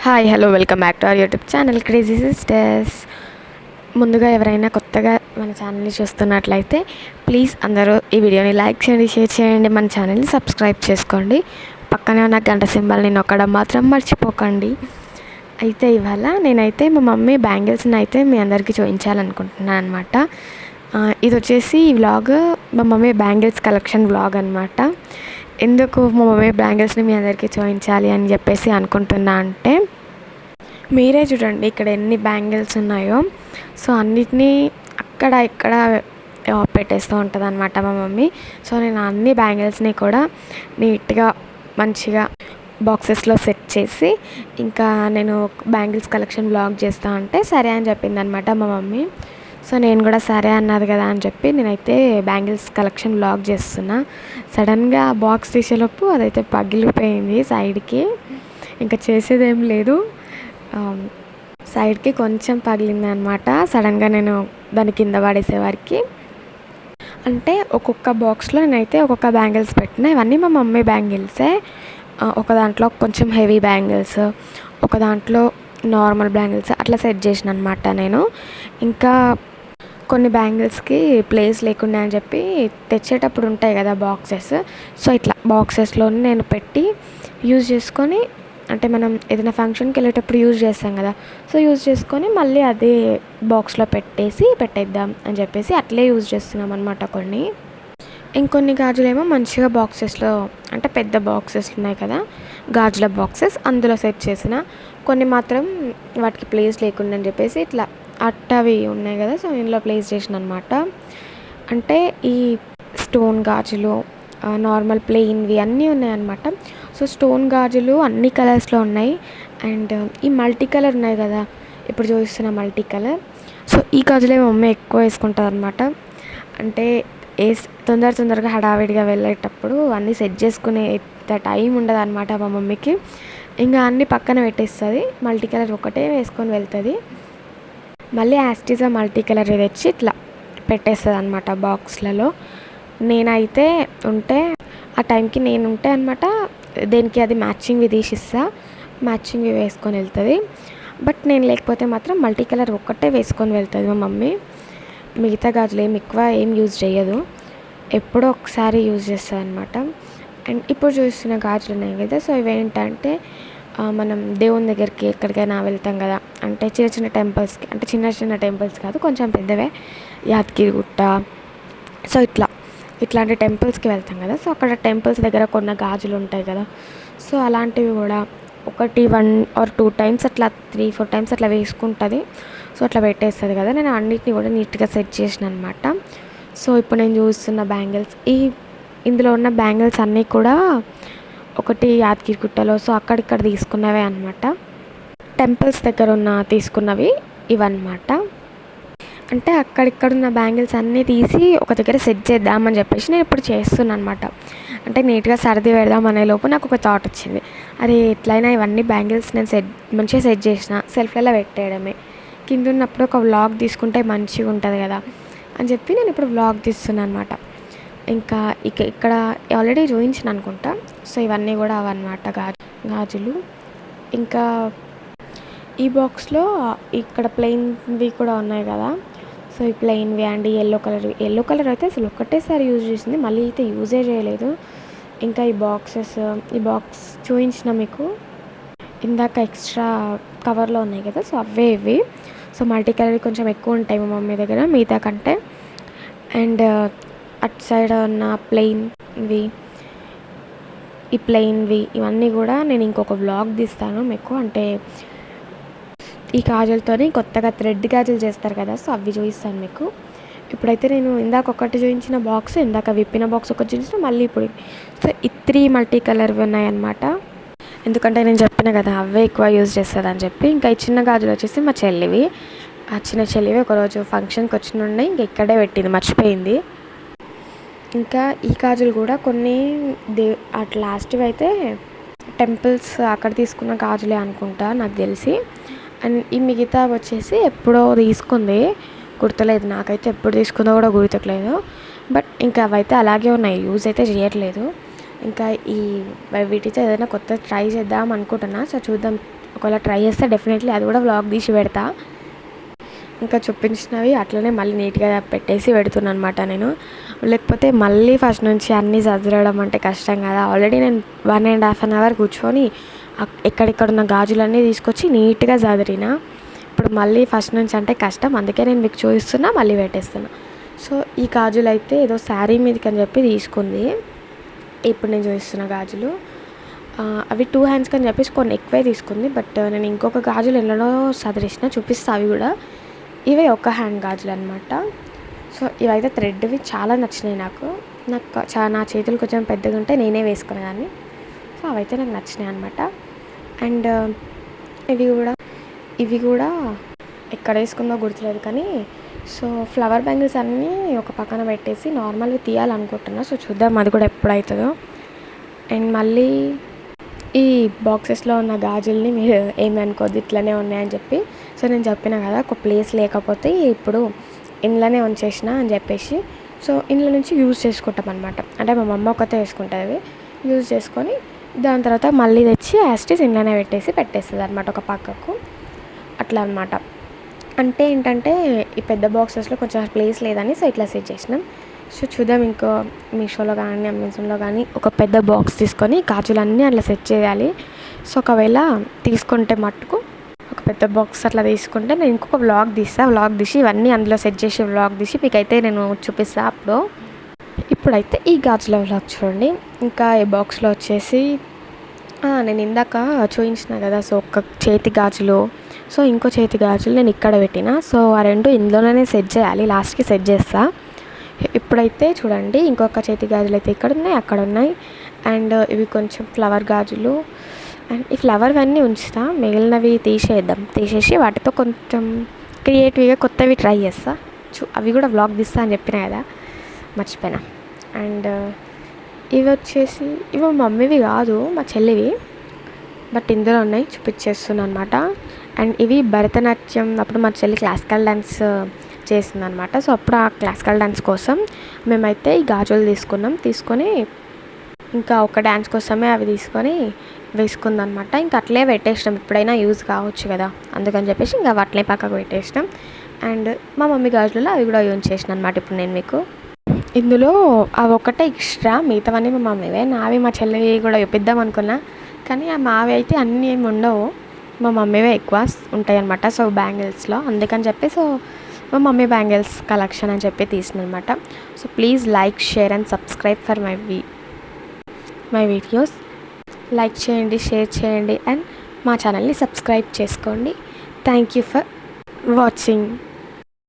Hi hello welcome back to our YouTube channel crazy sisters. ముందుగా ఎవరైనా కొత్తగా మన ఛానల్ని చూస్తున్నట్లయితే ప్లీజ్ అందరూ ఈ వీడియోని లైక్ చేయండి, షేర్ చేయండి, మన ఛానల్ని సబ్స్క్రైబ్ చేసుకోండి. పక్కనే ఉన్న గంట సింబల్ని నొక్కడం మాత్రం మర్చిపోకండి. అయితే ఇవాళ నేనైతే మా మమ్మీ బ్యాంగిల్స్ని అయితే మీ అందరికీ చూపించాలనుకుంటున్నాను అనమాట. ఇది వచ్చేసి ఈ వ్లాగ్ మా మమ్మీ బ్యాంగిల్స్ కలెక్షన్ వ్లాగ్ అనమాట. ఎందుకు మా మమ్మీ బ్యాంగిల్స్ని మీ అందరికీ చూపించాలి అని చెప్పేసి అనుకుంటున్నా అంటే, మీరే చూడండి ఇక్కడ ఎన్ని బ్యాంగిల్స్ ఉన్నాయో. సో అన్నిటినీ అక్కడ ఇక్కడ పెట్టేస్తూ ఉంటుంది అనమాట మా మమ్మీ. సో నేను అన్ని బ్యాంగిల్స్ని కూడా నీట్గా మంచిగా బాక్సెస్లో సెట్ చేసి ఇంకా నేను బ్యాంగిల్స్ కలెక్షన్ వ్లాగ్ చేస్తా అంటే సరే అని చెప్పింది అనమాట మా మమ్మీ. సో నేను కూడా సరే అన్నది కదా అని చెప్పి నేనైతే బ్యాంగిల్స్ కలెక్షన్ వ్లాగ్ చేస్తున్నా. సడన్గా బాక్స్ తీసేలోపు అదైతే పగిలిపోయింది సైడ్కి. ఇంకా చేసేదేం లేదు, సైడ్కి కొంచెం పగిలింది అనమాట. సడన్గా నేను దాని కింద పడేసేవారికి అంటే ఒక్కొక్క బాక్స్లో నేనైతే ఒక్కొక్క బ్యాంగిల్స్ పెట్టిన. ఇవన్నీ మా మమ్మీ బ్యాంగిల్సే. ఒక దాంట్లో కొంచెం హెవీ బ్యాంగిల్స్, ఒక దాంట్లో నార్మల్ బ్యాంగిల్స్ అట్లా సెట్ చేసిన అనమాట నేను. ఇంకా కొన్ని బ్యాంగిల్స్కి ప్లేస్ లేకుండా అని చెప్పి తెచ్చేటప్పుడు ఉంటాయి కదా బాక్సెస్. సో ఇట్లా బాక్సెస్లోనే నేను పెట్టి యూజ్ చేసుకొని, అంటే మనం ఏదైనా ఫంక్షన్కి వెళ్ళేటప్పుడు యూజ్ చేస్తాం కదా, సో యూజ్ చేసుకొని మళ్ళీ అదే బాక్స్లో పెట్టేద్దాం అని చెప్పేసి అట్లే యూజ్ చేస్తున్నాం అనమాట. ఇంకొన్ని గాజులేమో మంచిగా బాక్సెస్లో, అంటే పెద్ద బాక్సెస్ ఉన్నాయి కదా గాజుల బాక్సెస్, అందులో సెట్ చేసిన. కొన్ని మాత్రం వాటికి ప్లేస్ లేకుండా అని చెప్పేసి ఇట్లా అట్టవి ఉన్నాయి కదా, సో ఇందులో ప్లేస్ చేసిన అనమాట. అంటే ఈ స్టోన్ గాజులు, నార్మల్ ప్లెయిన్వి అన్నీ ఉన్నాయన్నమాట. సో స్టోన్ గాజులు అన్ని కలర్స్లో ఉన్నాయి. అండ్ ఈ మల్టీ కలర్ ఉన్నాయి కదా ఇప్పుడు చూస్తున్న మల్టీ కలర్, సో ఈ గాజులే మా మమ్మీ ఎక్కువ వేసుకుంటుంది అనమాట. అంటే తొందరగా హడావిడిగా వెళ్ళేటప్పుడు అన్నీ సెట్ చేసుకునే టైం ఉండదు అనమాట మా మమ్మీకి. ఇంకా అన్నీ పక్కన పెట్టేస్తుంది, మల్టీ కలర్ ఒకటే వేసుకొని వెళ్తుంది. మళ్ళీ యాస్టీజా మల్టీ కలర్ తెచ్చి ఇట్లా పెట్టేస్తుంది అనమాట బాక్స్లలో. నేనైతే ఉంటే ఆ టైంకి నేను ఉంటే అనమాట దేనికి అది మ్యాచింగ్వి తీసిస్తా, మ్యాచింగ్వి వేసుకొని వెళ్తుంది. బట్ నేను లేకపోతే మాత్రం మల్టీ కలర్ ఒక్కటే వేసుకొని వెళ్తుంది మా మమ్మీ. మిగతా గాజులు ఎక్కువ యూజ్ చేయదు, ఎప్పుడో ఒకసారి యూజ్ చేస్తుంది అనమాట. అండ్ ఇప్పుడు చూస్తున్న గాజులు ఉన్నాయి కదా, సో ఇవేంటంటే మనం దేవుని దగ్గరికి ఎక్కడికైనా వెళ్తాం కదా, అంటే చిన్న టెంపుల్స్కి, అంటే చిన్న టెంపుల్స్ కాదు కొంచెం పెద్దవే, యాదగిరిగుట్ట, సో ఇట్లాంటి టెంపుల్స్కి వెళ్తాం కదా, సో అక్కడ టెంపుల్స్ దగ్గర కొన్న గాజులు ఉంటాయి కదా, సో అలాంటివి కూడా ఒకటి 1 or 2 times అట్లా 3-4 times అట్లా వేసుకుంటుంది. సో అట్లా పెట్టేస్తుంది కదా, నేను అన్నిటిని కూడా నీట్గా సెట్ చేసిన అనమాట. సో ఇప్పుడు నేను చూస్తున్న బ్యాంగిల్స్, ఇందులో ఉన్న బ్యాంగిల్స్ అన్నీ కూడా ఒకటి యాదగిరిగుట్టలో, సో అక్కడిక్కడ తీసుకున్నవే అనమాట. టెంపుల్స్ దగ్గర తీసుకున్నవి ఇవన్నమాట. అంటే అక్కడిక్కడ ఉన్న బ్యాంగిల్స్ అన్నీ తీసి ఒక దగ్గర సెట్ చేద్దామని చెప్పేసి నేను ఇప్పుడు చేస్తున్నాను అనమాట. అంటే నీట్గా సర్ది పెడదాం అనే లోపు నాకు ఒక థాట్ వచ్చింది, అరే ఎట్లయినా ఇవన్నీ బ్యాంగిల్స్ నేను మంచిగా సెట్ చేసిన, సెల్ఫ్లలో పెట్టేయడమే, కింద ఉన్నప్పుడు ఒక వ్లాగ్ తీసుకుంటే మంచిగా ఉంటుంది కదా అని చెప్పి నేను ఇప్పుడు వ్లాగ్ తీస్తున్నాను అనమాట. ఇంకా ఇక్కడ ఆల్రెడీ చూపించిన అనుకుంటా. సో ఇవన్నీ కూడా అవన్నమాట గాజులు. ఇంకా ఈ బాక్స్లో ఇక్కడ ప్లెయిన్వి కూడా ఉన్నాయి కదా, సో ఈ ప్లెయిన్వి అండ్ ఎల్లో కలర్ అయితే అసలు ఒక్కటేసారి యూజ్ చేసింది, మళ్ళీ అయితే యూజే చేయలేదు. ఇంకా ఈ బాక్స్ చూపించిన మీకు ఇందాక ఎక్స్ట్రా కవర్లో ఉన్నాయి కదా, సో అవే ఇవి. సో మల్టీ కలర్ కొంచెం ఎక్కువ ఉంటాయి మా మమ్మీ దగ్గర మిగతా కంటే. అండ్ అటు సైడ్ ఉన్న ప్లెయిన్వి ఇవన్నీ కూడా నేను ఇంకొక వ్లాగ్ తీస్తాను మీకు. అంటే ఈ గాజులతోని కొత్తగా థ్రెడ్ గాజులు చేస్తారు కదా, సో అవి చూపిస్తాను మీకు. ఇప్పుడైతే నేను ఇందాక ఒకటి చూపించిన బాక్స్, ఇందాక విప్పిన బాక్స్ ఒకటి చూపించిన, మళ్ళీ ఇప్పుడు సో ఈ 3 మల్టీ కలర్వి ఉన్నాయన్నమాట. ఎందుకంటే నేను చెప్పిన కదా అవే ఎక్కువ యూజ్ చేస్తుంది అని చెప్పి. ఇంకా ఈ చిన్న గాజులు వచ్చేసి మా చెల్లివి. ఆ చిన్న చెల్లివి ఒకరోజు ఫంక్షన్కి వచ్చినుండే ఇంకా ఇక్కడే పెట్టింది, మర్చిపోయింది. ఇంకా ఈ గాజులు కూడా కొన్ని అట్లా లాస్ట్వి అయితే టెంపుల్స్ అక్కడ తీసుకున్న గాజులే అనుకుంటా నాకు తెలిసి. అండ్ ఈ మిగతా వచ్చేసి ఎప్పుడో తీసుకుంది, గుర్తులేదు నాకైతే, ఎప్పుడు తీసుకుందో కూడా గుర్తులేదు. బట్ ఇంకా అవైతే అలాగే ఉన్నాయి, యూజ్ అయితే చేయట్లేదు. ఇంకా వీటితో ఏదైనా కొత్త ట్రై చేద్దాం అనుకుంటున్నా. సో చూద్దాం ఒకవేళ ట్రై చేస్తే డెఫినెట్లీ అది కూడా వ్లాగ్ తీసి పెడతా. ఇంకా చూపించినవి అట్లనే మళ్ళీ నీట్గా పెట్టేసి పెడుతున్నాను అనమాట నేను. లేకపోతే మళ్ళీ ఫస్ట్ నుంచి అన్నీ సదరడం అంటే కష్టం కదా. ఆల్రెడీ నేను 1.5 అవర్ కూర్చొని ఎక్కడెక్కడ ఉన్న గాజులన్నీ తీసుకొచ్చి నీట్గా సదిరిన. ఇప్పుడు మళ్ళీ ఫస్ట్ నుంచి అంటే కష్టం, అందుకే నేను మీకు చూపిస్తున్నా, మళ్ళీ పెట్టేస్తున్నా. సో ఈ గాజులు అయితే ఏదో శారీ మీదకి అని చెప్పి తీసుకుంది. ఇప్పుడు నేను చూపిస్తున్న గాజులు అవి 2 హ్యాండ్స్కి అని చెప్పేసి కొన్ని ఎక్కువే తీసుకుంది. బట్ నేను ఇంకొక గాజులు ఎన్నడో సదరిసిన, చూపిస్తా అవి కూడా. ఇవే ఒక హ్యాండ్ గాజులు అనమాట. సో ఇవైతే థ్రెడ్వి చాలా నచ్చినాయి నాకు. నా చేతులు కొంచెం పెద్దగా ఉంటే నేనే వేసుకునేదాన్ని. సో అవైతే నాకు నచ్చినాయి అనమాట. అండ్ ఇవి కూడా ఎక్కడ వేసుకుందో గుర్తులేదు కానీ, సో ఫ్లవర్ బ్యాంగిల్స్ అన్నీ ఒక పక్కన పెట్టేసి నార్మల్గా తీయాలనుకుంటున్నా. సో చూద్దాం అది కూడా ఎప్పుడవుతుందో. అండ్ మళ్ళీ ఈ బాక్సెస్లో ఉన్న గాజుల్ని మీరు ఏమి అనుకోద్దు, ఇట్లనే ఉన్నాయని చెప్పి. సో నేను చెప్పిన కదా ఒక ప్లేస్ లేకపోతే ఇప్పుడు ఇంట్లోనే ఉంచేసిన అని చెప్పేసి. సో ఇంట్లో నుంచి యూజ్ చేసుకుంటాం అనమాట. అంటే మా మమ్మ ఒకతే వేసుకుంటుంది, యూజ్ చేసుకొని దాని తర్వాత మళ్ళీ తెచ్చి యాస్టీస్ ఇంట్లోనే పెట్టేస్తుంది అనమాట ఒక పక్కకు. అట్లా అనమాట. అంటే ఏంటంటే ఈ పెద్ద బాక్సెస్లో కొంచెం ప్లేస్ లేదని సో ఇట్లా సెట్ చేసినాం. సో చూద్దాం, ఇంకో మీషోలో కానీ అమెజాన్లో కానీ ఒక పెద్ద బాక్స్ తీసుకొని గాజులన్నీ అట్లా సెట్ చేయాలి. సో ఒకవేళ తీసుకుంటే మట్టుకు ఒక పెద్ద బాక్స్ అట్లా తీసుకుంటే నేను ఇంకొక వ్లాగ్ తీసి ఇవన్నీ అందులో సెట్ చేసి వ్లాగ్ తీసి మీకైతే నేను చూపిస్తాను అప్పుడు. ఇప్పుడైతే ఈ గాజుల వ్లాగ్ చూడండి. ఇంకా ఈ బాక్స్లో వచ్చేసి నేను ఇందాక చూపించిన కదా, సో ఒక చేతి గాజులు, సో ఇంకో చేతి గాజులు నేను ఇక్కడ పెట్టిన. సో ఆ రెండు ఇందులోనే సెట్ చేయాలి, లాస్ట్కి సెట్ చేస్తా. ఇప్పుడైతే చూడండి, ఇంకొక చేతి గాజులు అయితే ఇక్కడ ఉన్నాయి, అక్కడ ఉన్నాయి. అండ్ ఇవి కొంచెం ఫ్లవర్ గాజులు. అండ్ ఈ ఫ్లవర్ అన్నీ ఉంచుతా, మిగిలినవి తీసేసి వాటితో కొంచెం క్రియేటివ్గా కొత్తవి ట్రై చేస్తా. అవి కూడా వ్లాగ్ తీస్తా అని చెప్పిన కదా, మర్చిపోయినా. అండ్ ఇవి వచ్చేసి ఇవి మమ్మీవి కాదు, మా చెల్లివి, బట్ ఇందులో ఉన్నాయి, చూపించేస్తున్నాను అనమాట. అండ్ ఇవి భరతనాట్యం అప్పుడు మా చెల్లి క్లాసికల్ డ్యాన్స్ చేసిందనమాట. సో అప్పుడు ఆ క్లాసికల్ డ్యాన్స్ కోసం మేమైతే ఈ గాజులు తీసుకొని ఇంకా ఒక డ్యాన్స్ కోసమే అవి తీసుకొని వేసుకుందనమాట. ఇంకా అట్లే పెట్టేసినాం, ఎప్పుడైనా యూజ్ కావచ్చు కదా అందుకని చెప్పేసి ఇంకా అట్లే పక్కకు పెట్టేసినాం. అండ్ మా మమ్మీ గాజులలో అవి కూడా యూజ్ చేసిన అనమాట. ఇప్పుడు నేను మీకు ఇందులో అవి ఒకటే ఎక్స్ట్రా, మిగతావన్నీ మా మమ్మీవే. నావి మా చెల్లివి కూడా చూపిద్దాం అనుకున్నా, కానీ ఆ మావి అయితే అన్నీ ఏమి ఉండవు, మా మమ్మీవే ఎక్కువ ఉంటాయి అనమాట. సో బ్యాంగిల్స్లో అందుకని చెప్పి సో మా మమ్మీ బ్యాంగిల్స్ కలెక్షన్ అని చెప్పి తీసిందనమాట. So please like, share and subscribe for my videos. Like చేయండి, షేర్ చేయండి అండ్ మా ఛానల్ని సబ్స్క్రైబ్ చేసుకోండి. Thank you for watching.